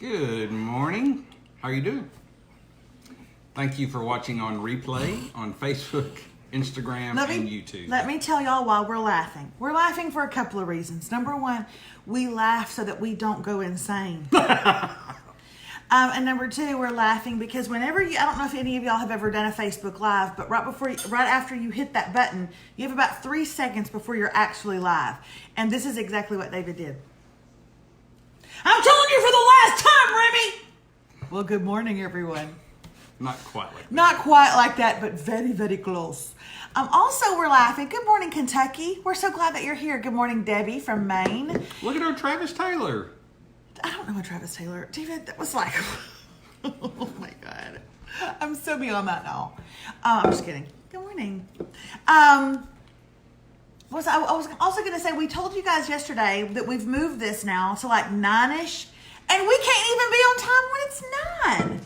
Good morning. How are you doing? Thank you for watching on replay on Facebook, Instagram, and YouTube. Let me tell y'all why we're laughing. We're laughing for a couple of reasons. Number one, we laugh so that we don't go insane. And number two, we're laughing because whenever I don't know if any of y'all have ever done a Facebook Live, but right after you hit that button, you have about 3 seconds before you're actually live. And this is exactly what David did. I'm telling you for the last time, Remy! Well, good morning, everyone. Not quite like that. Not quite like that, but very, very close. Also, we're laughing. Good morning, Kentucky. We're so glad that you're here. Good morning, Debbie from Maine. Look at our Travis Taylor. I don't know a Travis Taylor. David, that was like, oh my God. I'm so beyond that now. I'm just kidding. Good morning. I was also going to say, we told you guys yesterday that we've moved this now to like 9-ish, and we can't even be on time when it's 9.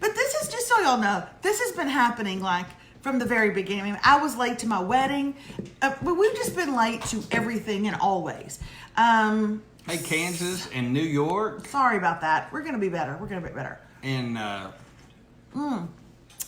But this is just so y'all know, this has been happening like from the very beginning. I mean, I was late to my wedding, but we've just been late to everything and always. Hey, Kansas and New York. Sorry about that. We're going to be better. We're going to be better. And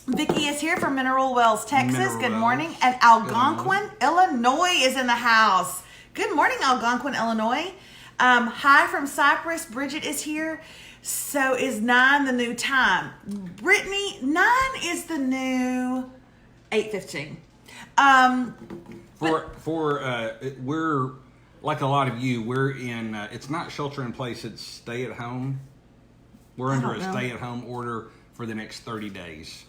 Vicki is here from Mineral Wells, Texas. Mineral Good Wells. morning. And Algonquin, Illinois is in the house. Good morning, Algonquin, Illinois. Hi from Cyprus. Bridget is here. So is 9 the new time? Brittany, 9 is the new 8:15. We're like a lot of you. We're in. It's not shelter in place. It's stay at home. We're under a stay at home order for the next 30 days.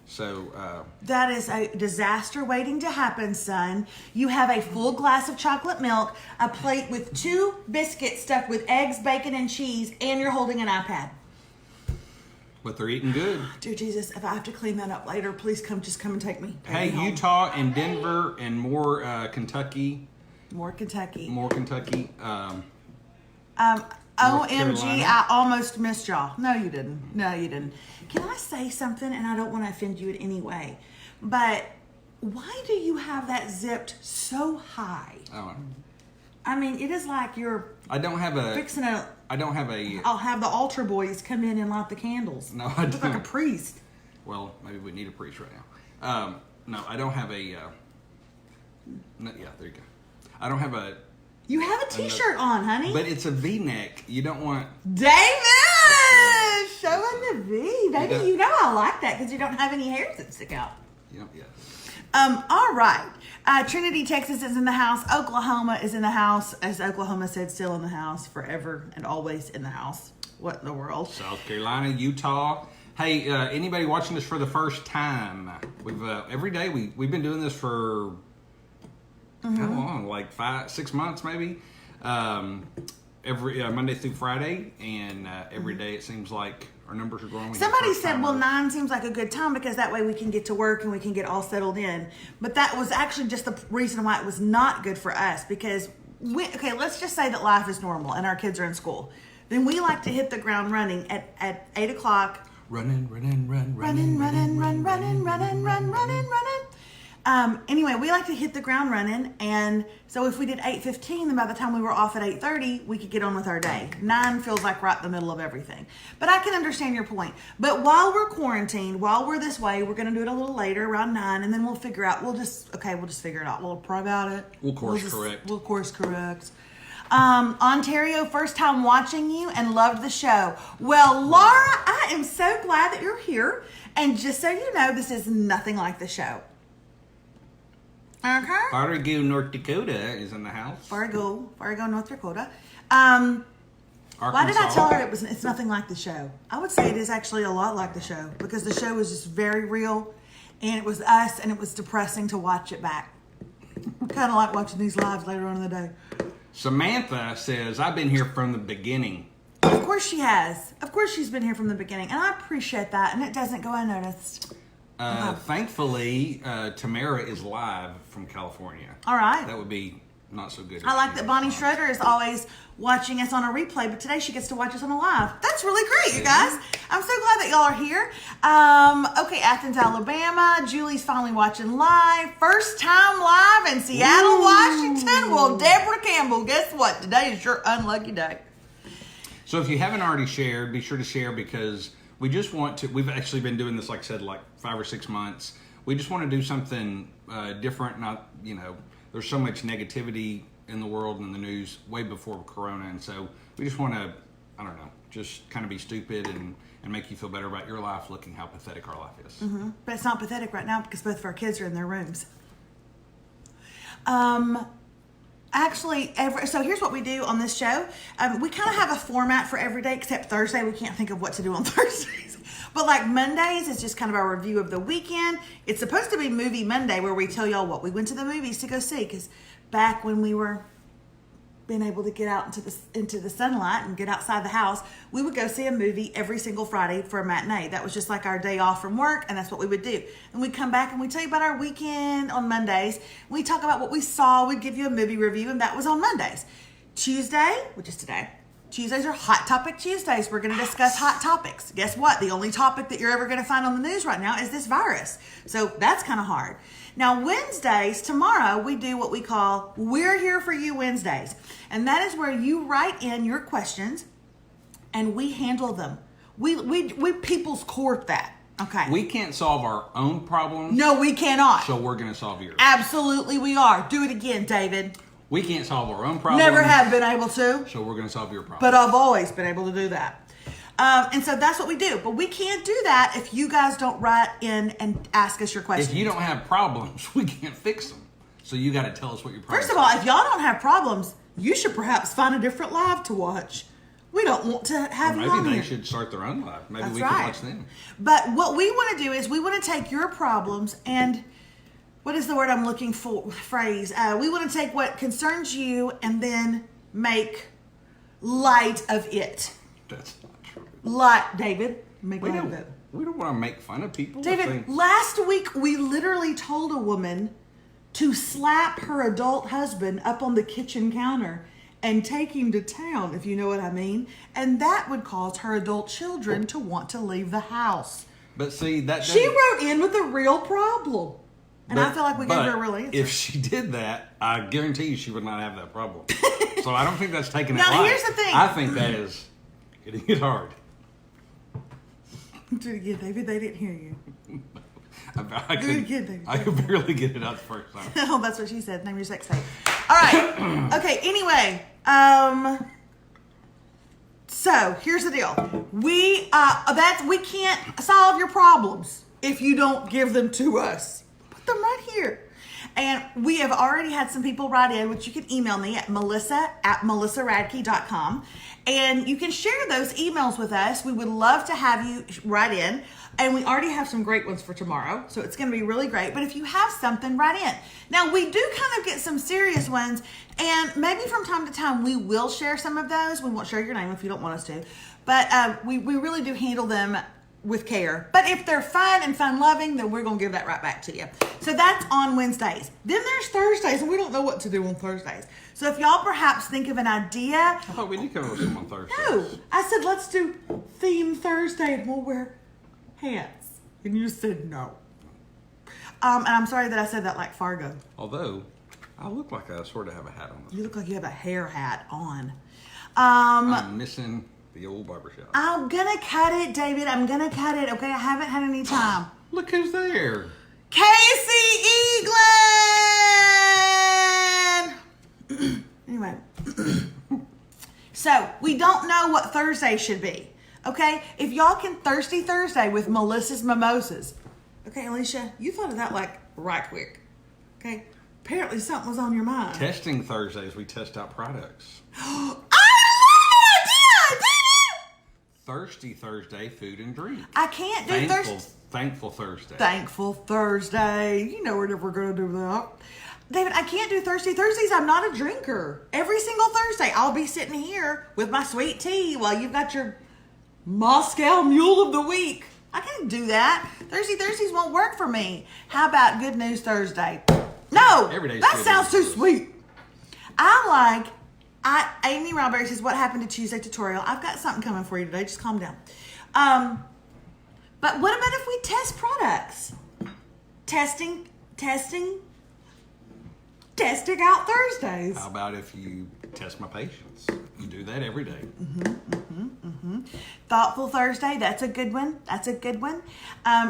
So that is a disaster waiting to happen, son. You have a full glass of chocolate milk, a plate with 2 biscuits stuffed with eggs, bacon, and cheese, and you're holding an iPad. But they're eating good. Dear Jesus, if I have to clean that up later, please come and take me. Hey, Utah and Denver and more Kentucky. More Kentucky. OMG, I almost missed y'all. No, you didn't. Can I say something? And I don't want to offend you in any way, but why do you have that zipped so high? Oh. I mean, it is like you're I don't have a... I'll have the altar boys come in and light the candles. No, I don't. Look like a priest. Well, maybe we need a priest right now. No, I don't have a... yeah, there you go. I don't have a... You have a t-shirt on, honey. But it's a V-neck. You don't want... David! Showing the V. Baby, you know I like that because you don't have any hairs that stick out. Yeah. All right. Trinity, Texas is in the house. Oklahoma is in the house. As Oklahoma said, still in the house. Forever and always in the house. What in the world? South Carolina, Utah. Hey, anybody watching this for the first time? We've every day we've been doing this for... How long? Like 5-6 months, maybe. Every Monday through Friday, and every day it seems like our numbers are growing. Somebody said, "Well, 9 seems like a good time because that way we can get to work and we can get all settled in." But that was actually just the reason why it was not good for us because let's just say that life is normal and our kids are in school. Then we like to hit the ground running at 8 o'clock. Running. Anyway, we like to hit the ground running, and so if we did 8:15, then by the time we were off at 8:30, we could get on with our day. 9 feels like right in the middle of everything. But I can understand your point. But while we're quarantined, while we're this way, we're going to do it a little later, around 9, and then we'll figure out. We'll just figure it out. We'll pray about it. We'll course correct. Ontario, first time watching you and loved the show. Well, Laura, I am so glad that you're here. And just so you know, this is nothing like the show. Okay. Fargo, North Dakota is in the house. Fargo, North Dakota. Why did I tell her it's nothing like the show? I would say it is actually a lot like the show because the show was just very real, and it was us, and it was depressing to watch it back. Kind of like watching these lives later on in the day. Samantha says, "I've been here from the beginning." Of course she has. Of course she's been here from the beginning, and I appreciate that, and it doesn't go unnoticed. Thankfully, Tamara is live from California. All right. That would be not so good. I like that Bonnie Schroeder is always watching us on a replay, but today she gets to watch us on a live. That's really great, you guys. I'm so glad that y'all are here. Okay, Athens, Alabama. Julie's finally watching live. First time live in Seattle, Washington. Well, Deborah Campbell, guess what? Today is your unlucky day. So if you haven't already shared, be sure to share because we just want to. We've actually been doing this, like I said, like 5 or 6 months. We just want to do something different. Not, there's so much negativity in the world and in the news way before Corona, and so we just want to, I don't know, just kind of be stupid and make you feel better about your life, looking how pathetic our life is. Mm-hmm. But it's not pathetic right now because both of our kids are in their rooms. Actually, so here's what we do on this show. We kind of have a format for every day except Thursday. We can't think of what to do on Thursdays. But like Mondays is just kind of our review of the weekend. It's supposed to be Movie Monday where we tell y'all what we went to the movies to go see. Because back when we were being able to get out into the sunlight and get outside the house, we would go see a movie every single Friday for a matinee. That was just like our day off from work, and that's what we would do. And we'd come back and we'd tell you about our weekend on Mondays. We'd talk about what we saw. We'd give you a movie review, and that was on Mondays. Tuesday, which is today, Tuesdays are Hot Topic Tuesdays. We're going to discuss hot topics. Guess what? The only topic that you're ever going to find on the news right now is this virus. So that's kind of hard. Now, Wednesdays, tomorrow, we do what we call We're Here For You Wednesdays. And that is where you write in your questions and we handle them. We people's court that. Okay. We can't solve our own problems. No, we cannot. So we're going to solve yours. Absolutely we are. Do it again, David. We can't solve our own problems. Never have been able to. So we're going to solve your problem. But I've always been able to do that. And so that's what we do. But we can't do that if you guys don't write in and ask us your questions. If you don't have problems, we can't fix them. So you got to tell us what your problems are. First of all, if y'all don't have problems, you should perhaps find a different live to watch. We don't want to have you on maybe here. they should start their own live. Maybe That's we right. can watch them. But what we want to do is we want to take your problems and what is the word I'm looking for? Phrase. We want to take what concerns you and then make light of it. That's not true. Light, David. Make light of it. We don't want to make fun of people. David, last week we literally told a woman to slap her adult husband up on the kitchen counter and take him to town, if you know what I mean. And that would cause her adult children to want to leave the house. But see, she wrote in with a real problem. And I feel like we gave her a real answer. If she did that, I guarantee you she would not have that problem. So I don't think that's taking it light. Now, here's the thing. I think that is hitting it hard. Do it again, David. They didn't hear you. I could barely get it out the first time. Oh, that's what she said. Name your sex tape. All right. Okay. Anyway, so here's the deal. We can't solve your problems if you don't give them to us. Put them right here. And we have already had some people write in, which you can email me at melissa@melissaradke.com. And you can share those emails with us. We would love to have you write in. And we already have some great ones for tomorrow. So it's going to be really great. But if you have something, write in. Now, we do kind of get some serious ones. And maybe from time to time, we will share some of those. We won't share your name if you don't want us to. But we really do handle them with care. But if they're fun and fun-loving, then we're going to give that right back to you. So that's on Wednesdays. Then there's Thursdays, and we don't know what to do on Thursdays. So if y'all perhaps think of an idea. I thought we did come up with some on Thursday. No. I said, let's do Theme Thursday, and we'll wear hats. And you said no. And I'm sorry that I said that like Fargo. Although, I look like I sort of have a hat on. You look like you have a hair hat on. I'm missing the old barbershop. I'm gonna cut it, David. I'm gonna cut it, okay? I haven't had any time. Look who's there. Casey Eaglin! Anyway. So, we don't know what Thursday should be. Okay? If y'all can Thirsty Thursday with Melissa's Mimosas. Okay, Alicia, you thought of that like right quick. Okay? Apparently something was on your mind. Testing Thursdays, we test out products. I love that idea! Thirsty Thursday, food and drink. I can't do Thankful Thursday. Thankful Thursday. You know we're never going to do that. David, I can't do Thirsty Thursdays. I'm not a drinker. Every single Thursday, I'll be sitting here with my sweet tea while you've got your Moscow Mule of the Week. I can't do that. Thirsty Thursdays won't work for me. How about Good News Thursday? No, that sounds too sweet. Amy Roberts says, what happened to Tuesday tutorial? I've got something coming for you today. Just calm down. But what about if we test products? Testing out Thursdays. How about if you test my patience. You do that every day. Thoughtful Thursday, that's a good one.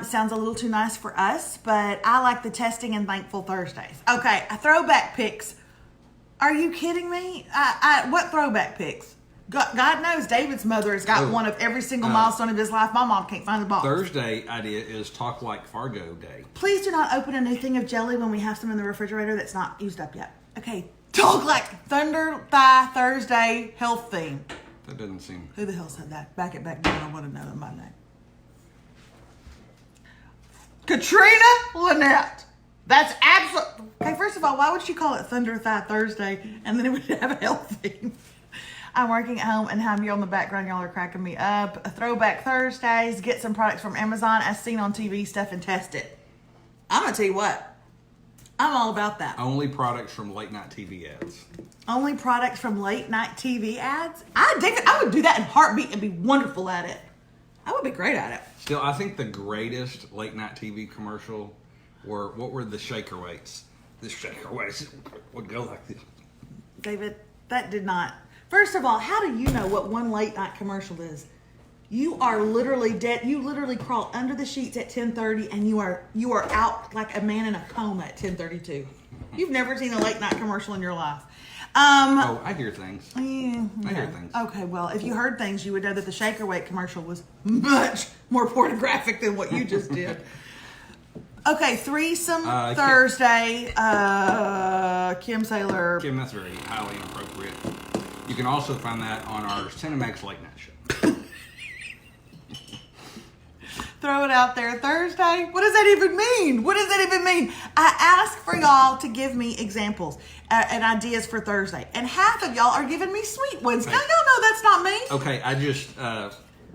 Sounds a little too nice for us, but I like the testing and thankful Thursdays. Okay, throwback pics. Are you kidding me? What throwback pics? God knows David's mother has got one of every single milestone of his life. My mom can't find the box. Thursday idea is Talk Like Fargo Day. Please do not open a new thing of jelly when we have some in the refrigerator that's not used up yet. Okay, Talk Like Thunder Thigh Thursday health theme. That doesn't seem... Who the hell said that? Back it back down. I want to know them by name. Katrina Lynette. That's absolute. Okay, first of all, why would she call it Thunder Thigh Thursday and then it would have a health theme? I'm working at home and how you're on the background. Y'all are cracking me up. A Throwback Thursdays. Get some products from Amazon as seen on TV stuff and test it. I'm going to tell you what. I'm all about that. Only products from late night TV ads. Only products from late night TV ads? I would do that in a heartbeat and be wonderful at it. I would be great at it. Still, I think the greatest late night TV commercial were the shaker weights. The shaker weights would go like this. David, that did not. First of all, how do you know what one late night commercial is? You are literally dead. You literally crawl under the sheets at 10:30 and you are out like a man in a coma at 10:32. You've never seen a late night commercial in your life. I hear things. Yeah. I hear things. Okay, well, if you heard things, you would know that the shaker weight commercial was much more pornographic than what you just did. Okay, Threesome Thursday. Kim Saylor. Kim, that's very highly inappropriate. You can also find that on our Cinemax Late Night Show. Throw it out there. Thursday? What does that even mean? What does that even mean? I asked for y'all to give me examples and ideas for Thursday. And half of y'all are giving me sweet ones. Now, y'all know that's not me. Okay,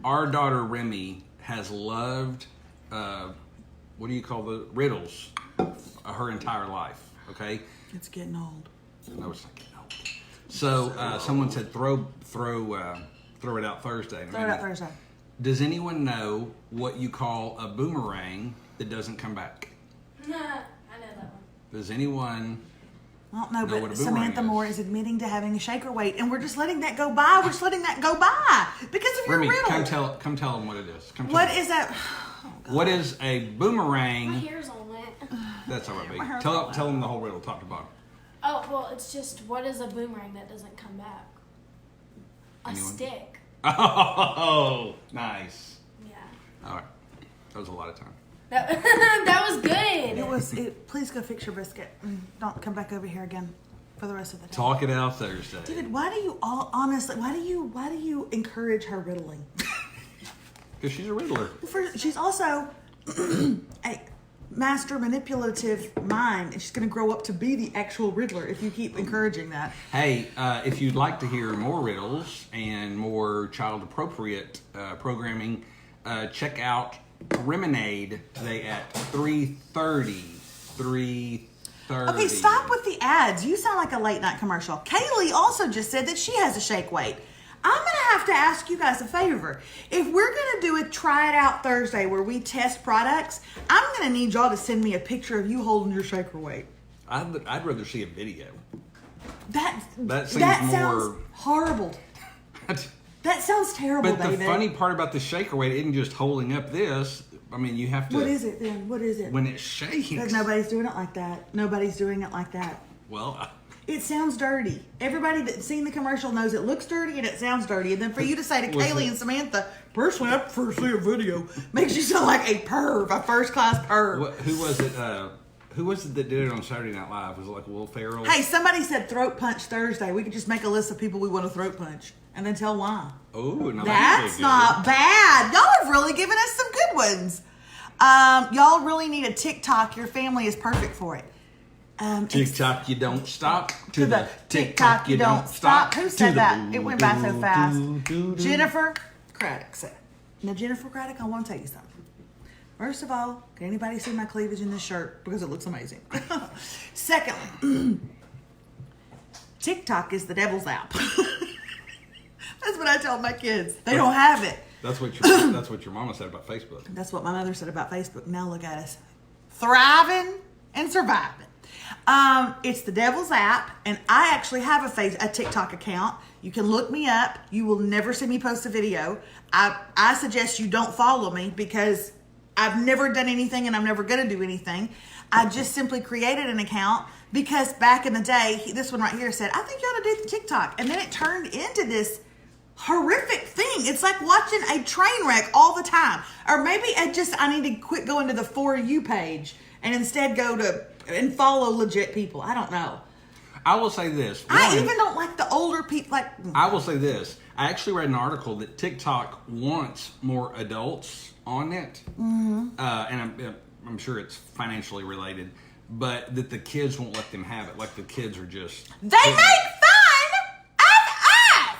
our daughter Remy has loved, what do you call the riddles, her entire life, okay? It's getting old. No, it's not getting old. So, someone said throw it out Thursday. Throw it out Thursday. Does anyone know what you call a boomerang that doesn't come back? I know that one. Does anyone I don't know, what but a Samantha boomerang Moore is admitting to having a shaker weight, and we're just letting that go by. We're just letting that go by because of your Remy, riddle. come tell them what it is. What is that? Oh, what is a boomerang? My hair's all wet. That's all right, baby. My hair's Tell all them the whole riddle, top to bottom. Oh, well, it's just, what is a boomerang that doesn't come back? Anyone? A stick. Oh, nice. Yeah. All right. That was a lot of time. That was good. Please go fix your biscuit. Don't come back over here again for the rest of the day. Talk it out Thursday. David, why do you all honestly? Why do you encourage her riddling? Because she's a riddler. She's also a master manipulative mind, and she's going to grow up to be the actual riddler if you keep encouraging that. Hey, if you'd like to hear more riddles and more child-appropriate programming, check out Remonade today at 3:30. 3:30. Okay, stop with the ads. You sound like a late night commercial. Kaylee also just said that she has a shake weight. I'm going to have to ask you guys a favor. If we're going to do a Try It Out Thursday where we test products, I'm going to need y'all to send me a picture of you holding your shaker weight. I'd rather see a video. That seems sounds horrible. That sounds terrible, But the David. funny part about the shaker weight isn't just holding up this. I mean, you have to... What is it then? What is it? When it shakes. Because nobody's doing it like that. Nobody's doing it like that. Well... It sounds dirty. Everybody that's seen the commercial knows it looks dirty and it sounds dirty. And then for you to say to Kaylee and Samantha, personally, I prefer to see a video, makes you sound like a perv, a first-class perv. Who was it that did it on Saturday Night Live? Was it like Will Ferrell? Hey, somebody said throat punch Thursday. We could just make a list of people we want to throat punch and then tell why. Oh, no, That's not bad. Y'all have really given us some good ones. Y'all really need a TikTok. Your family is perfect for it. TikTok, you don't stop. To the TikTok, you don't stop. Who said that? It went by so fast. Jennifer Craddock said. Now, Jennifer Craddock, I want to tell you something. First of all, can anybody see my cleavage in this shirt? Because it looks amazing. Secondly, TikTok is the devil's app. That's what I tell my kids. They don't have it. That's what your mama said about Facebook. That's what my mother said about Facebook. Now look at us. Thriving and surviving. It's the Devil's App, and I actually have a TikTok account. You can look me up. You will never see me post a video. I suggest you don't follow me because I've never done anything and I'm never going to do anything. I just simply created an account because back in the day, this one right here said, I think you ought to do the TikTok. And then it turned into this horrific thing. It's like watching a train wreck all the time. Or maybe I need to quit going to the For You page and instead go to and follow legit people. I don't know. I will say this. I even don't like the older people. I will say this. I actually read an article that TikTok wants more adults on it. Mm-hmm. And I'm sure it's financially related, but that the kids won't let them have it. Like the kids are just... They make fun of us!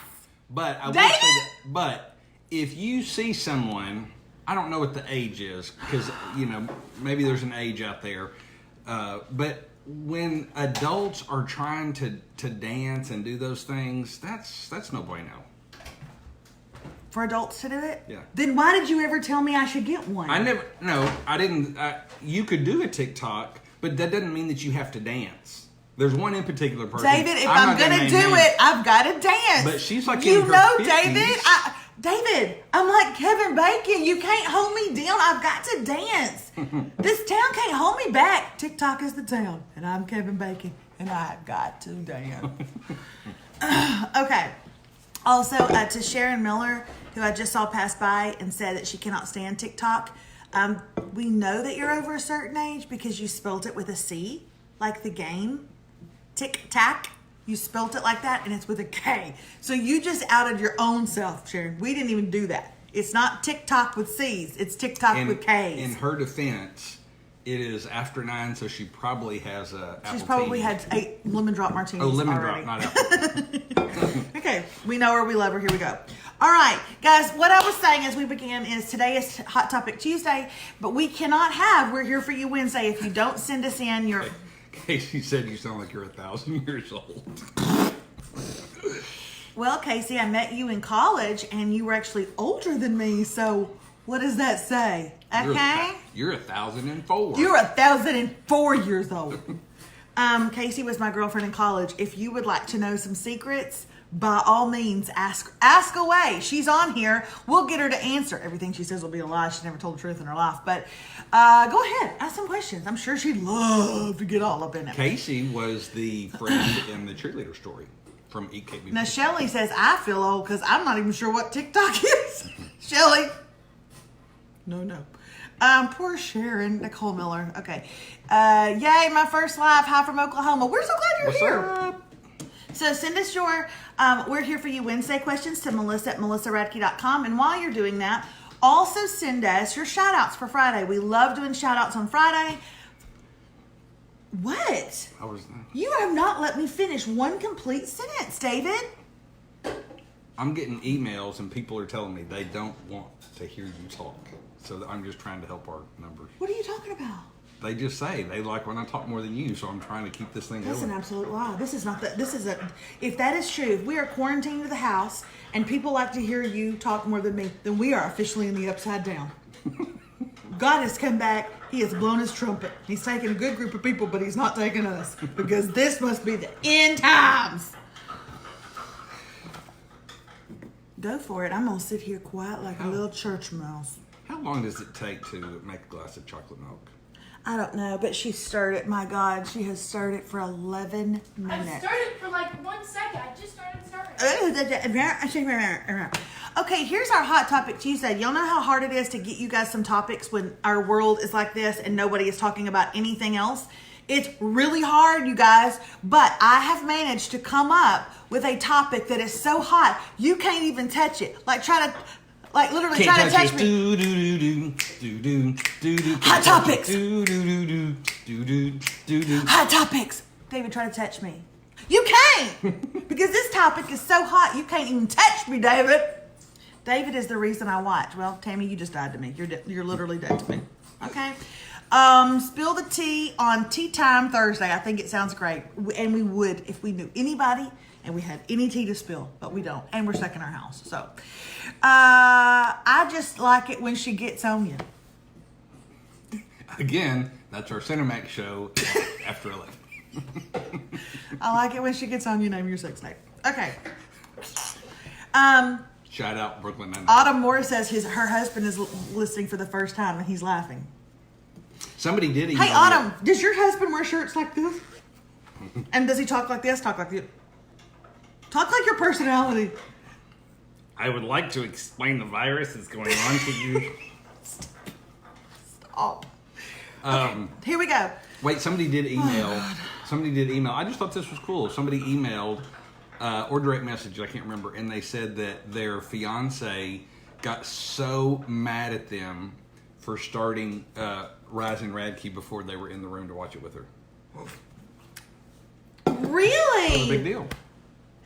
But I will say that, but if you see someone, I don't know what the age is, because, maybe there's an age out there, but when adults are trying to dance and do those things, that's no bueno. For adults to do it? Yeah. Then why did you ever tell me I should get one? I didn't. You could do a TikTok, but that doesn't mean that you have to dance. There's one in particular person. David, if I'm going to do it, I've got to dance. But she's like in her 50s. David, I'm like Kevin Bacon. You can't hold me down. I've got to dance. This town can't hold me back. TikTok is the town, and I'm Kevin Bacon, and I've got to dance. Okay. Also, to Sharon Miller, who I just saw pass by and said that she cannot stand TikTok, we know that you're over a certain age because you spelled it with a C, like the game. Tic-tac. You spelt it like that, and it's with a K. So you just outed your own self, Sharon. We didn't even do that. It's not TikTok with C's. It's TikTok with K's. In her defense, it is after 9, so she probably has She's probably had 8 lemon drop martinis. Oh, lemon already. drop, not apple. Okay, we know her, we love her. Here we go. All right, guys, what I was saying as we began is today is Hot Topic Tuesday, but we cannot have We're Here For You Wednesday if you don't send us in your... Casey said you sound like you're 1,000 years old. Well, Casey, I met you in college, and you were actually older than me, so what does that say? Okay? You're 1,004. You're 1,004 years old. Casey was my girlfriend in college. If you would like to know some secrets, by all means, ask away. She's on here. We'll get her to answer. Everything she says will be a lie. She never told the truth in her life. But go ahead. Ask some questions. I'm sure she'd love to get all up in it. Casey was the friend in the cheerleader story from EKB. Now, Shelly says, I feel old because I'm not even sure what TikTok is. Shelly. No. Poor Sharon. Nicole Miller. Okay. Yay, my first live. Hi from Oklahoma. We're so glad you're here. Up? So send us your We're Here For You Wednesday questions to melissa@melissaradke.com. And while you're doing that, also send us your shout outs for Friday. We love doing shout outs on Friday. What? You have not let me finish one complete sentence, David. I'm getting emails and people are telling me they don't want to hear you talk. So I'm just trying to help our numbers. What are you talking about? They just say they like when I talk more than you, so I'm trying to keep this thing going. That's an absolute lie. This is not that. If that is true, if we are quarantined to the house and people like to hear you talk more than me, then we are officially in the upside down. God has come back. He has blown his trumpet. He's taken a good group of people, but he's not taking us because this must be the end times. Go for it. I'm going to sit here quiet like a little church mouse. How long does it take to make a glass of chocolate milk? I don't know, but she stirred it. My God, she has stirred it for 11 minutes. I started for like 1 second. I just started stirring. Okay, here's our Hot Topic Tuesday. Y'all know how hard it is to get you guys some topics when our world is like this and nobody is talking about anything else? It's really hard, you guys, but I have managed to come up with a topic that is so hot, you can't even touch it. Literally try to touch me. Hot topics. Hot topics. David, try to touch me. You can't, because this topic is so hot, you can't even touch me, David. David is the reason I watch. Well, Tammy, you just died to me. You're literally dead to me. Okay. Spill the tea on Tea Time Thursday. I think it sounds great, and we would if we knew anybody and we had any tea to spill, but we don't, and we're stuck in our house. So, I just like it when she gets on you. Again, that's our Cinemax show after 11. I like it when she gets on. You name your sex name. Okay. Shout out Brooklyn Nine-Nine. Autumn Moore says her husband is listening for the first time and he's laughing. Somebody did email Hey, Autumn, does your husband wear shirts like this? And does he talk like this? Talk like this. Talk like your personality. I would like to explain the virus that's going on to you. Stop. Okay, here we go. Wait, somebody did email. Somebody did email. I just thought this was cool. Somebody emailed or direct message, I can't remember, and they said that their fiance got so mad at them for starting Rising Radke before they were in the room to watch it with her. Really? That was a big deal.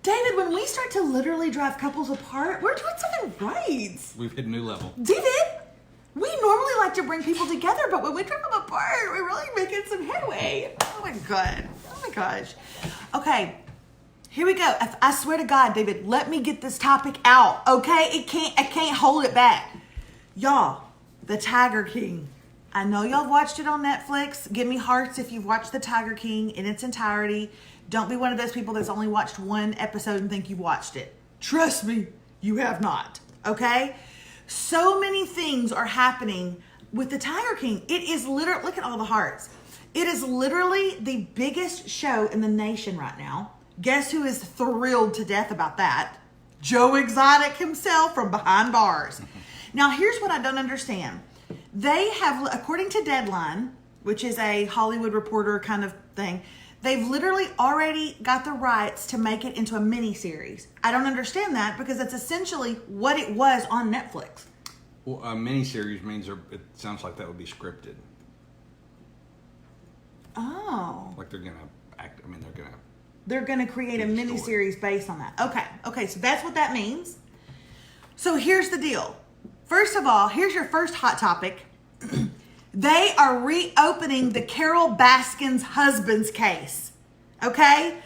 David, when we start to literally drive couples apart, we're doing something right. We've hit a new level. David, we normally like to bring people together, but when we drive them apart, we're really making some headway. Oh my God. Oh my gosh. Okay, here we go. I swear to God, David, let me get this topic out, okay? I can't hold it back. Y'all, The Tiger King. I know y'all watched it on Netflix. Give me hearts if you've watched The Tiger King in its entirety. Don't be one of those people that's only watched one episode and think you've watched it. Trust me, you have not, okay? So many things are happening with The Tiger King. It is literally, look at all the hearts. It is literally the biggest show in the nation right now. Guess who is thrilled to death about that? Joe Exotic himself from behind bars. Now, here's what I don't understand. They have, according to Deadline, which is a Hollywood Reporter kind of thing, they've literally already got the rights to make it into a miniseries. I don't understand that because that's essentially what it was on Netflix. Well, a miniseries means it sounds like that would be scripted. Oh. Like they're going to act, I mean, They're going to create a miniseries based on that. Okay, so that's what that means. So here's the deal. First of all, here's your first hot topic. They are reopening the Carol Baskin's husband's case. Okay?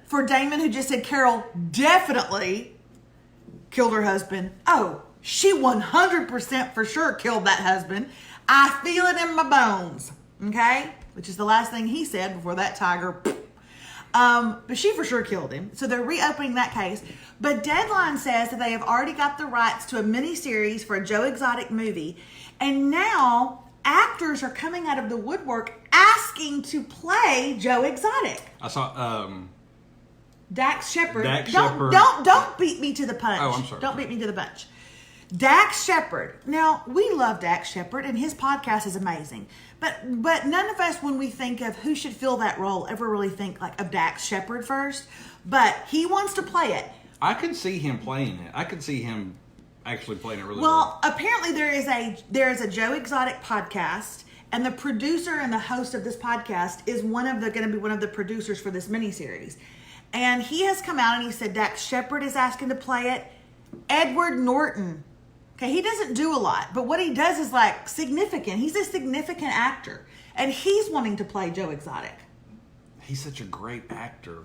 For Damon, who just said Carol definitely killed her husband. Oh, she 100% for sure killed that husband. I feel it in my bones. Okay? Which is the last thing he said before that tiger. But she for sure killed him. So they're reopening that case. But Deadline says that they have already got the rights to a miniseries for a Joe Exotic movie. And now actors are coming out of the woodwork asking to play Joe Exotic. I saw Dax Shepard. Shepard. Don't beat me to the punch. Oh, I'm sorry. Don't beat me to the punch. Dax Shepard. Now, we love Dax Shepard, and his podcast is amazing. But none of us, when we think of who should fill that role, ever really think like of Dax Shepard first. But he wants to play it. I could see him playing it. I could see him actually playing it really well. Well, apparently there is a Joe Exotic podcast, and the producer and the host of this podcast is going to be one of the producers for this miniseries. And he has come out and he said Dax Shepard is asking to play it. Edward Norton. Okay, he doesn't do a lot, but what he does is like significant. He's a significant actor, and he's wanting to play Joe Exotic. He's such a great actor.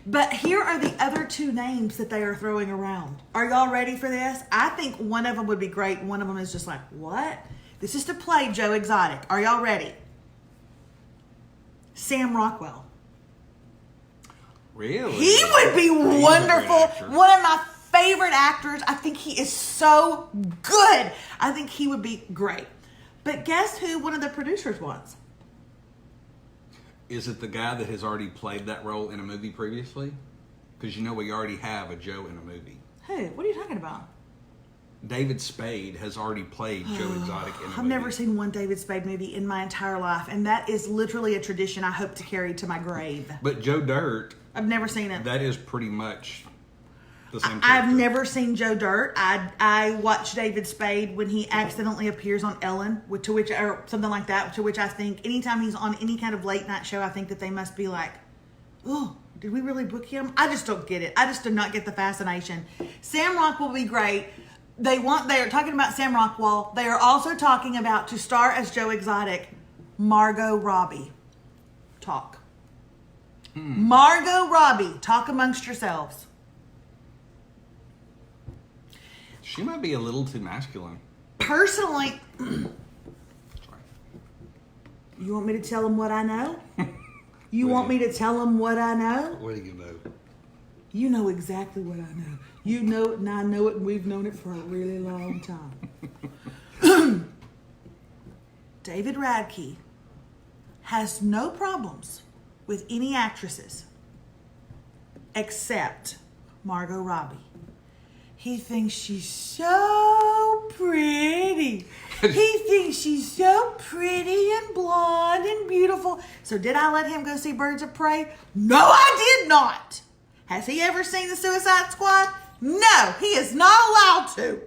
But here are the other two names that they are throwing around. Are y'all ready for this? I think one of them would be great. One of them is just like, what? This is to play Joe Exotic. Are y'all ready? Sam Rockwell. Really? He would be wonderful. One of my favorite actors. I think he is so good. I think he would be great. But guess who one of the producers wants? Is it the guy that has already played that role in a movie previously? Because we already have a Joe in a movie. Who? What are you talking about? David Spade has already played Joe Exotic in a movie. I've never seen one David Spade movie in my entire life, and that is literally a tradition I hope to carry to my grave. But Joe Dirt, I've never seen it. that is pretty much the same I've character. never seen Joe Dirt. I watched David Spade when he accidentally appears on Ellen, to which, or something like that, to which I think anytime he's on any kind of late night show, I think that they must be like, oh, did we really book him? I just don't get it. I just do not get the fascination. Sam Rockwell will be great. They are talking about Sam Rockwell. They are also talking about, to star as Joe Exotic, Margot Robbie. Talk. Margot Robbie. Talk amongst yourselves. She might be a little too masculine. Personally, Sorry. you want me to tell them what I know? You want me to tell them what I know? What do you know? You know exactly what I know. You know it and I know it, and we've known it for a really long time. David Radke has no problems with any actresses except Margot Robbie. He thinks she's so pretty. He thinks she's so pretty and blonde and beautiful. So did I let him go see Birds of Prey? No, I did not. Has he ever seen the Suicide Squad? No, he is not allowed to.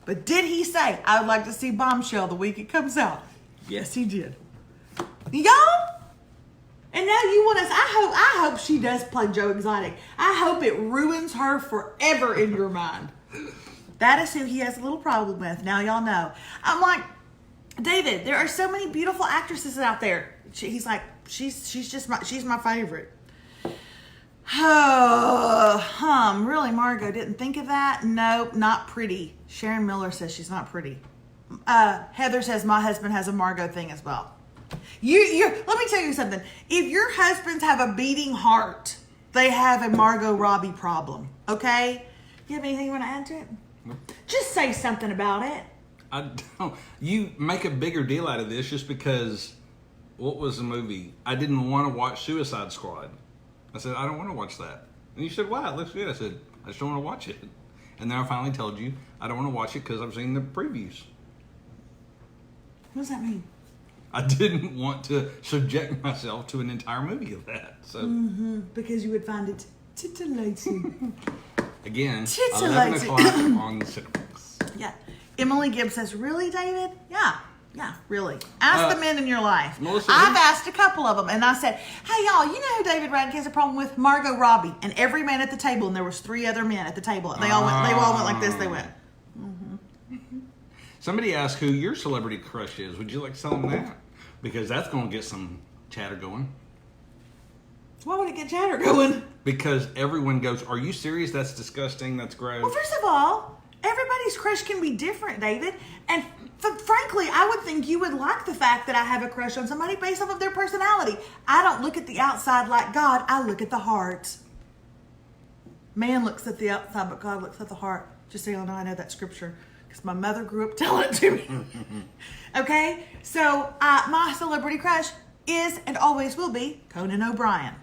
But did he say, I would like to see Bombshell the week it comes out? Yes, he did. Y'all? And now you want us, I hope she does play Joe Exotic. I hope it ruins her forever in your mind. That is who he has a little problem with. Now y'all know. I'm like, David, there are so many beautiful actresses out there. He's like, she's my favorite. Really, Margot didn't think of that? Nope, not pretty. Sharon Miller says she's not pretty. Heather says my husband has a Margot thing as well. Let me tell you something. If your husbands have a beating heart, they have a Margot Robbie problem. Okay? You have anything you want to add to it? Nope. Just say something about it. I don't. You make a bigger deal out of this just because. What was the movie? I didn't want to watch Suicide Squad. I said I don't want to watch that, and you said, "Wow, it looks good." I said, "I just don't want to watch it." And then I finally told you I don't want to watch it because I've seen the previews. What does that mean? I didn't want to subject myself to an entire movie of that. So because you would find it titillating. Again, Titillating. 11 o'clock on the Cinemax. Yeah. Emily Gibbs says, really, David? Yeah, really. Ask the men in your life. Melissa, I've asked a couple of them, and I said, hey, y'all, you know who David Radke has a problem with? Margot Robbie. And every man at the table, and there was 3 other men at the table. They all went like this. They went. Somebody asked who your celebrity crush is. Would you like to tell them that? Because that's going to get some chatter going. Why would it get chatter going? Because everyone goes, are you serious? That's disgusting. That's gross. Well, first of all, everybody's crush can be different, David. And frankly, I would think you would like the fact that I have a crush on somebody based off of their personality. I don't look at the outside like God. I look at the heart. Man looks at the outside, but God looks at the heart. Just so y'all know, I know that scripture because my mother grew up telling it to me. Okay? So my celebrity crush is and always will be Conan O'Brien.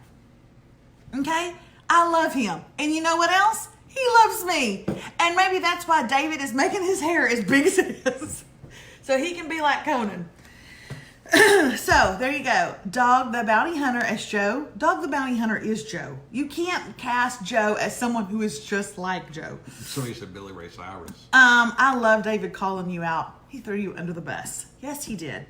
Okay? I love him. And you know what else? He loves me. And maybe that's why David is making his hair as big as it is. So he can be like Conan. So, there you go. Dog the Bounty Hunter as Joe. Dog the Bounty Hunter is Joe. You can't cast Joe as someone who is just like Joe. Somebody said Billy Ray Cyrus. I love David calling you out. He threw you under the bus. Yes, he did.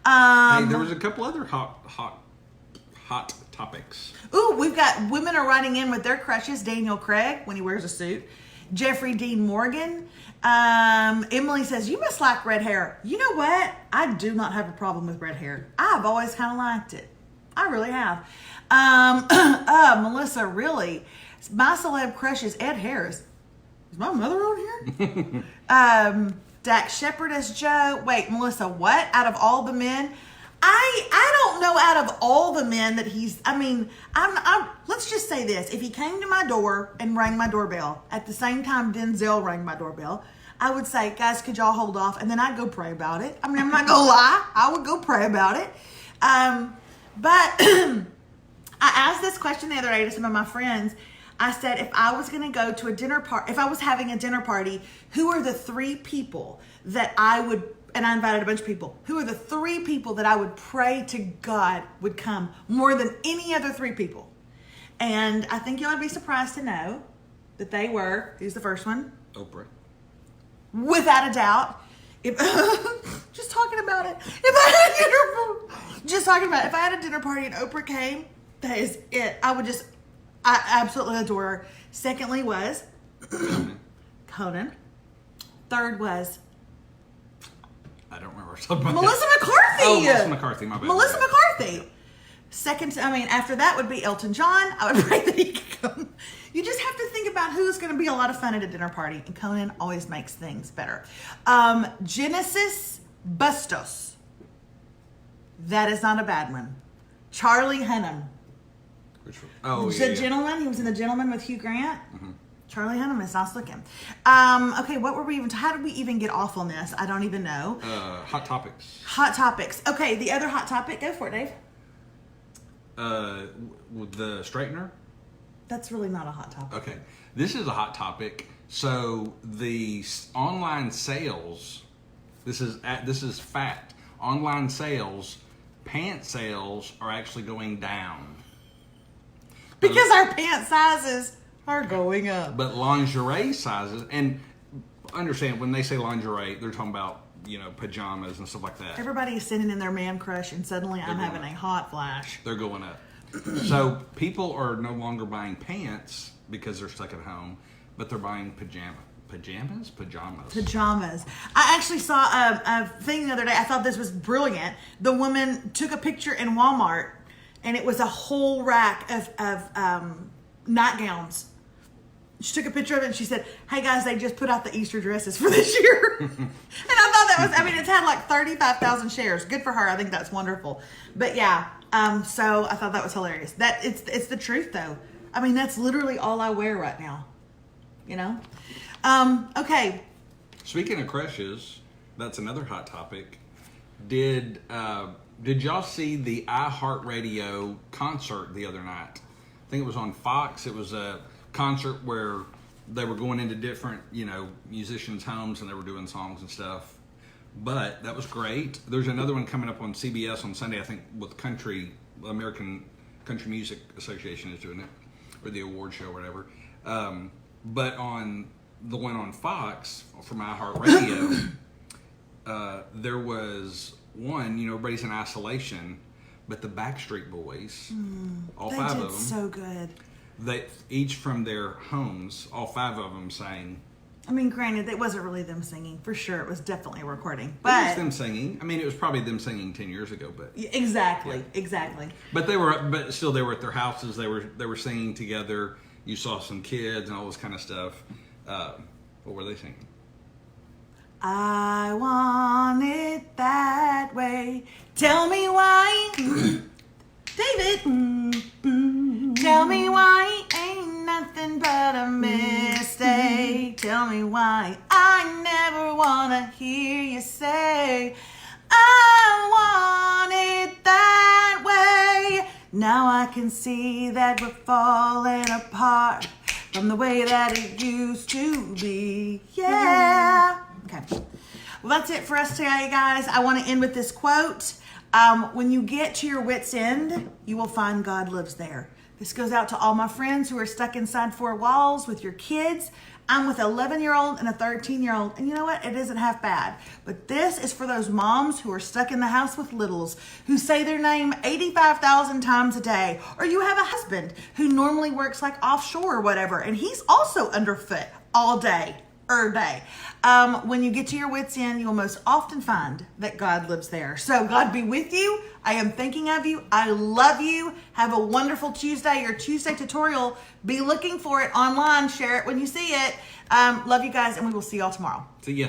Hey, there was a couple other hot topics. Ooh, we've got women are writing in with their crushes. Daniel Craig, when he wears a suit. Jeffrey Dean Morgan. Emily says, you must like red hair. You know what? I do not have a problem with red hair. I've always kind of liked it. I really have. Melissa, really? My celeb crush is Ed Harris. Is my mother on here? Dax Shepard as Joe. Wait, Melissa, what? Out of all the men? I don't know out of all the men that he's, I'm let's just say this. If he came to my door and rang my doorbell, at the same time Denzel rang my doorbell, I would say, guys, could y'all hold off? And then I'd go pray about it. I'm not going to lie. I would go pray about it. But I asked this question the other day to some of my friends. I said, if I was going to go to a dinner party, if I was having a dinner party, who are the 3 people that I would, and I invited a bunch of people, who are the 3 people that I would pray to God would come more than any other 3 people? And I think you'll be surprised to know that they were, who's the first one? Oprah. Without a doubt. Just talking about it. If I had a dinner party and Oprah came, that is it. I absolutely adore her. Secondly was Conan. Third was I don't remember. Melissa McCarthy. Oh, Melissa McCarthy, my bad. Melissa McCarthy. Second, after that would be Elton John. I would pray that he could come. You just have to think about who's going to be a lot of fun at a dinner party. And Conan always makes things better. Genesis Bustos. That is not a bad one. Charlie Hunnam. Which one? Oh, The yeah. Gentleman. He was in The Gentleman with Hugh Grant. Mm-hmm. Charlie Hunnam is nice looking. Okay, what were we even? How did we even get off on this? I don't even know. Hot topics. Hot topics. Okay, the other hot topic. Go for it, Dave. With the straightener. That's really not a hot topic. Okay, this is a hot topic. So the online sales. This is fact. Online sales, pant sales are actually going down. Because our pant sizes are going up. But lingerie sizes, and understand when they say lingerie, they're talking about, pajamas and stuff like that. Everybody is sending in their man crush, and suddenly I'm going having up. a hot flash. They're going up. So people are no longer buying pants because they're stuck at home, but they're buying pajamas. Pajamas. I actually saw a thing the other day. I thought this was brilliant. The woman took a picture in Walmart, and it was a whole rack of nightgowns. She took a picture of it and she said, "Hey guys, they just put out the Easter dresses for this year." And I thought that was, it's had like 35,000 shares. Good for her. I think that's wonderful. But yeah, so I thought that was hilarious. That it's the truth though. I mean, that's literally all I wear right now. Okay. Speaking of crushes, that's another hot topic. Did y'all see the iHeartRadio concert the other night? I think it was on Fox. It was a concert where they were going into different, musicians' homes and they were doing songs and stuff. But that was great. There's another one coming up on CBS on Sunday, I think, with American Country Music Association is doing it, or the award show or whatever. But on the one on Fox from iHeartRadio, there was one, everybody's in isolation, but the Backstreet Boys, all They five did of them, so good. they each from their homes, all five of them sang. I mean, granted, it wasn't really them singing. For sure, it was definitely a recording. It was But them singing. I mean, it was probably them singing 10 years ago, but exactly. but still they were at their houses. They were singing together. You saw some kids and all this kind of stuff. What were they singing? I want it that way. Tell me why, David. Tell me why ain't nothing but a mistake. Tell me why I never wanna hear you say I want it that way. Now I can see that we're falling apart from the way that it used to be. Yeah. Okay. Well, that's it for us today, guys. I want to end with this quote. When you get to your wit's end, you will find God lives there. This goes out to all my friends who are stuck inside four walls with your kids. I'm with an 11-year-old and a 13-year-old, and you know what? It isn't half bad. But this is for those moms who are stuck in the house with littles, who say their name 85,000 times a day. Or you have a husband who normally works like offshore or whatever, and he's also underfoot all day. When you get to your wit's end, you will most often find that God lives there. So God be with you. I am thinking of you. I love you. Have a wonderful Tuesday. Your Tuesday tutorial. Be looking for it online. Share it when you see it. Love you guys, and we will see y'all tomorrow. See ya.